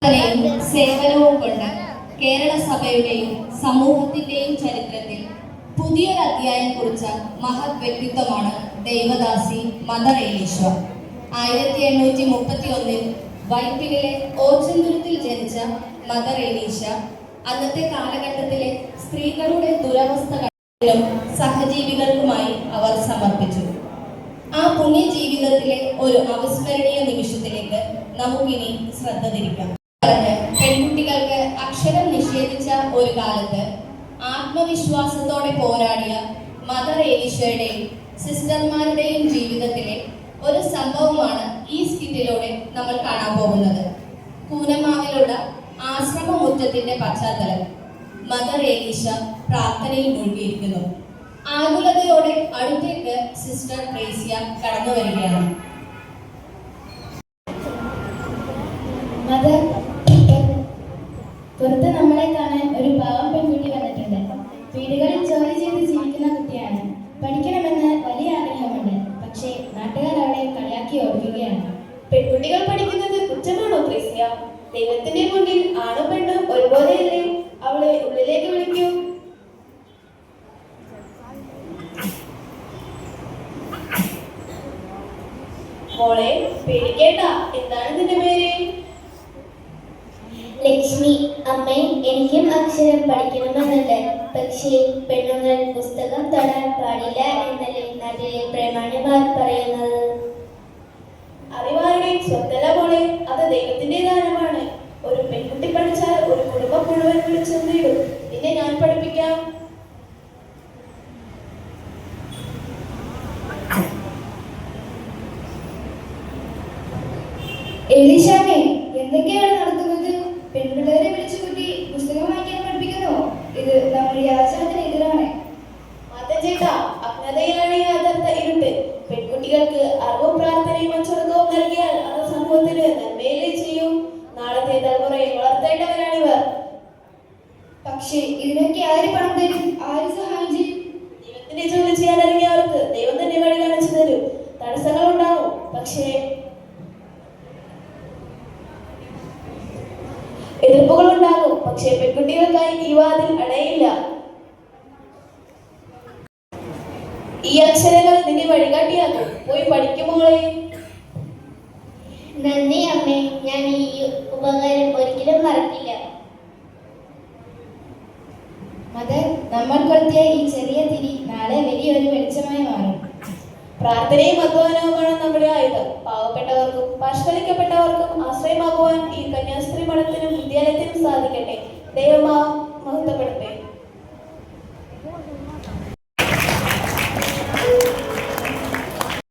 സേവനവും കൊണ്ട് കേരള സഭയുടെയും സമൂഹത്തിന്റെയും ചരിത്രത്തിൽ പുതിയൊരു അധ്യായം കുറിച്ച മഹത് വ്യക്തിത്വമാണ് ദൈവദാസി മദർ എലീശ. 1831 വൈപ്പിനിലെ ഓച്ചന്തുരുത്തിൽ ജനിച്ച മദർ എലീശ അന്നത്തെ കാലഘട്ടത്തിലെ സ്ത്രീകളുടെ ദുരവസ്ഥകളും സഹജീവികൾക്കുമായി അവർ സമർപ്പിച്ചു. ആ പുണ്യ ജീവിതത്തിലെ ഒരു അവിസ്മരണീയ നിമിഷത്തിലേക്ക് നമുക്കിനി ശ്രദ്ധ തിരിക്കാം. പെൺകുട്ടികൾക്ക് അക്ഷരം നിഷേധിച്ച ഒരു കാലത്ത് ആത്മവിശ്വാസത്തോടെ പോരാടിയ മദർ എലീശയുടെയും സിസ്റ്റർമാരുടെയും ജീവിതത്തിലെ ഒരു സംഭവമാണ് ഈ സ്കിറ്റിലൂടെ നമ്മൾ കാണാൻ പോകുന്നത്. കൂനമാവിലുള്ള ആശ്രമമുറ്റത്തിന്റെ പശ്ചാത്തലം. മദർ എലീശ പ്രാർത്ഥനയിൽ മുഴുകിയിരിക്കുന്നു. ആകുലതയോടെ അടുത്തേക്ക് സിസ്റ്റർ ട്രേസിയ കടന്നു വരികയാണ്. മദർ, പുറത്ത് നമ്മളെ കാണാൻ ഒരു പാവം പെൺകുട്ടി വന്നിട്ടുണ്ട്. വീടുകളിൽ ജോലി ചെയ്ത് ജീവിക്കുന്ന കുട്ടിയാണ്. പഠിക്കണമെന്ന് വലിയ ആഗ്രഹമുണ്ട്. പക്ഷേ നാട്ടുകാർ അവളെ കളിയാക്കി ഓടിക്കുകയാണ്. പെൺകുട്ടികൾ പഠിക്കുന്നത് കുറ്റമാണോ ത്രേസ്യ? ദൈവത്തിന്റെ മുന്നിൽ ആണും പെണ്ണും ഒരുപോലെയല്ലേ? അവളെ ഉള്ളിലേക്ക് വിളിക്കൂ. മോളെ, പേടിക്കേണ്ട. എന്താണ് നിന്റെ പേര്? ലക്ഷ്മി. അമ്മേ, എനിക്കും അക്ഷരം പഠിക്കണമെന്നുണ്ട്. പക്ഷേ പെണ്ണുങ്ങൾ പുസ്തകം തൊടാൻ പാടില്ല എന്നല്ലേ നാട്ടിലെ പ്രമാണിമാർ പറയുന്നത്? അറിവാരുടെ സ്വത്തല്ല മോളെ, അത് ദൈവത്തിന്റെ ദാനമാണ്. ഒരു പെൺകുട്ടി പഠിച്ചാൽ ഒരു കുടുംബം മുഴുവൻ വിളിച്ചു നേടും. നിന്നെ ഞാൻ പഠിപ്പിക്കാം. എലീശാമേ, എന്തൊക്കെയാണ് നടക്കുന്നത്? പെൺപിള്ളേരെ വിളിച്ചു കൂട്ടി പുസ്തകം വായിക്കാൻ പഠിപ്പിക്കുന്നു. ഇത് നമ്മുടെ ആചാരത്തിന് എതിരാണ്. മാറ്റം ചെയ്ത അജ്ഞതയിലാണ് യഥാർത്ഥ ഇരുട്ട്. പെൺകുട്ടികൾക്ക് അറിവും പ്രാർത്ഥനയും അച്ചടക്കവും നൽകിയാൽ അത് സമൂഹത്തിന് നന്മയിലേ ചെയ്യും. നാളത്തെ തലമുറയെ വളർത്തേണ്ടവരാണിവർ. പക്ഷേ ഇതിനൊക്കെ ആര് പണം തരും? ആര് സഹായം ചെയ്യും? ദൈവത്തിന്റെ ജോലി ചെയ്യാൻ ഇറങ്ങിയവർക്ക് ദൈവം തന്നെ വഴി കാണിച്ചു തരും. തടസ്സങ്ങൾ ഉണ്ടാവും, പക്ഷേ എതിർപ്പുകൾ ഉണ്ടാകും. പക്ഷേ പെൺകുട്ടികൾക്കായി ഈ വാതിൽ അടയില്ല. ഈ അക്ഷരങ്ങൾ നിന്നെ വഴികാട്ടിയാകും. പോയി പഠിക്കുമ്പോളെ. നന്ദി അമ്മേ, ഞാൻ ഈ ഉപകാരം ഒരിക്കലും മറക്കില്ല. മദർ, നമ്മൾ കൊളുത്തിയ ഈ ചെറിയ തിരി നാളെ വലിയൊരു വെളിച്ചമായി മാറും. പ്രാർത്ഥനയും അധ്വാനവുമാണ് നമ്മുടെ ആയുധം. പാവപ്പെട്ടവർക്കും പാർശ്വവൽക്കരിക്കപ്പെട്ടവർക്കും ആശ്രയമാകുവാൻ ഈ